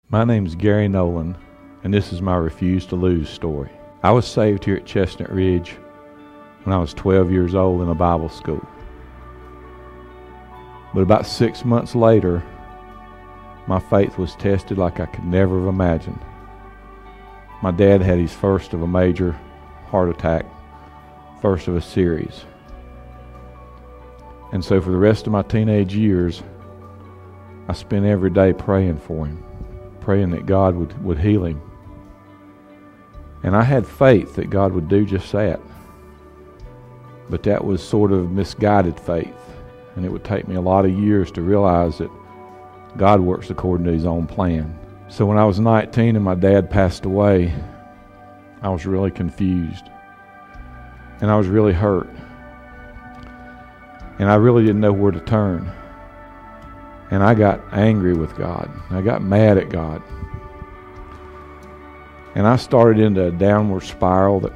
My name's Gary Nolen, and this is my Refuse to Lose story. I was saved here at Chestnut Ridge when I was 12 years old in a Bible school. But about 6 months later, my faith was tested like I could never have imagined. My dad had his first of a major heart attack, first of a series. And so for the rest of my teenage years, I spent every day praying for him, praying that God would heal him. And I had faith that God would do just that. But that was sort of misguided faith. And it would take me a lot of years to realize that God works according to His own plan. So when I was 19 and my dad passed away, I was really confused. And I was really hurt. And I really didn't know where to turn. And I got angry with God. I got mad at God. And I started into a downward spiral that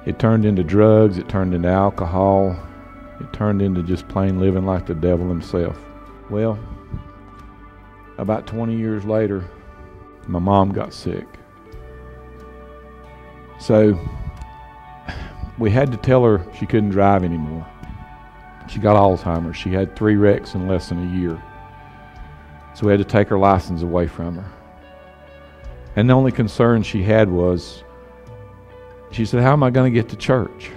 it turned into drugs, it turned into alcohol, it turned into just plain living like the devil himself. Well, about 20 years later, my mom got sick. So we had to tell her she couldn't drive anymore. She got Alzheimer's. She had 3 wrecks in less than a year. So we had to take her license away from her. And the only concern she had was, she said, how am I going to get to church?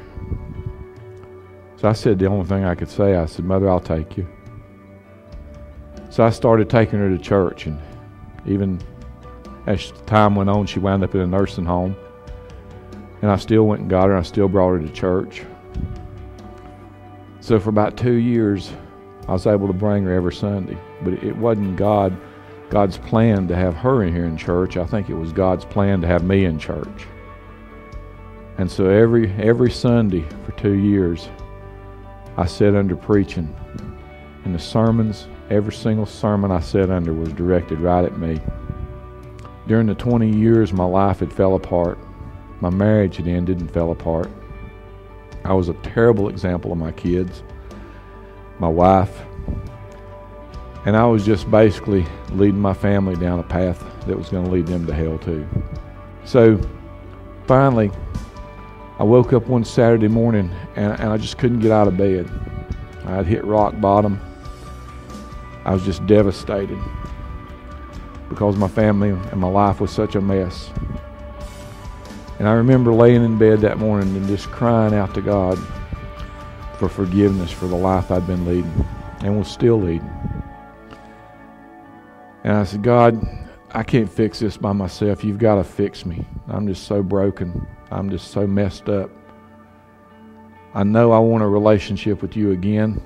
So I said the only thing I could say, I said, Mother, I'll take you. So I started taking her to church, and even as time went on, she wound up in a nursing home. And I still went and got her, and I still brought her to church. So for about 2 years, I was able to bring her every Sunday. But it wasn't God's plan to have her in here in church. I think it was God's plan to have me in church. And so every Sunday for 2 years, I sat under preaching. And the sermons, every single sermon I sat under was directed right at me. During the 20 years, my life had fell apart. My marriage had ended and fell apart. I was a terrible example of my kids, my wife, and I was just basically leading my family down a path that was going to lead them to hell too. So finally, I woke up one Saturday morning and I just couldn't get out of bed. I had hit rock bottom. I was just devastated because my family and my life was such a mess. And I remember laying in bed that morning and just crying out to God for forgiveness for the life I'd been leading and was still leading. And I said, God, I can't fix this by myself. You've got to fix me. I'm just so broken. I'm just so messed up. I know I want a relationship with you again.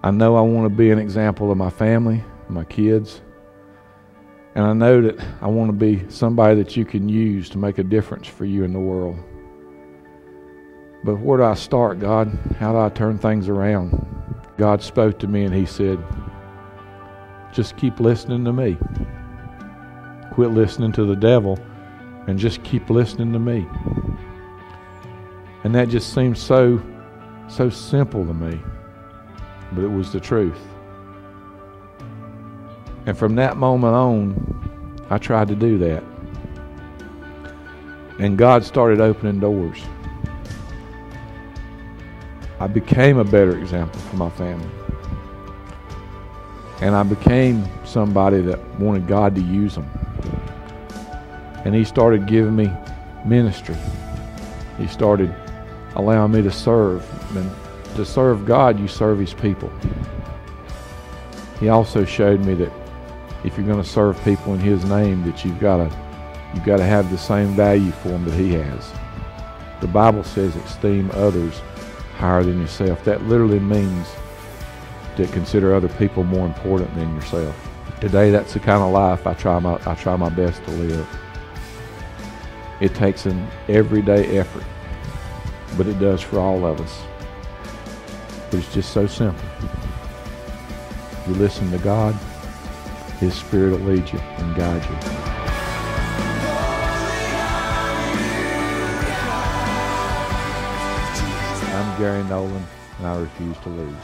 I know I want to be an example of my family, my kids. And I know that I want to be somebody that you can use to make a difference for you in the world. But where do I start, God? How do I turn things around? God spoke to me and He said, just keep listening to me. Quit listening to the devil and just keep listening to me. And that just seemed so simple to me. But it was the truth. And from that moment on, I tried to do that. And God started opening doors. I became a better example for my family. And I became somebody that wanted God to use them. And He started giving me ministry. He started allowing me to serve. And to serve God, you serve His people. He also showed me that if you're going to serve people in His name, that you've got to have the same value for them that He has. The Bible says esteem others higher than yourself. That literally means to consider other people more important than yourself. Today, that's the kind of life I try my best to live. It takes an everyday effort, but it does for all of us. But it's just so simple. You listen to God, His Spirit will lead you and guide you. I'm Gary Nolen, and I refuse to lose.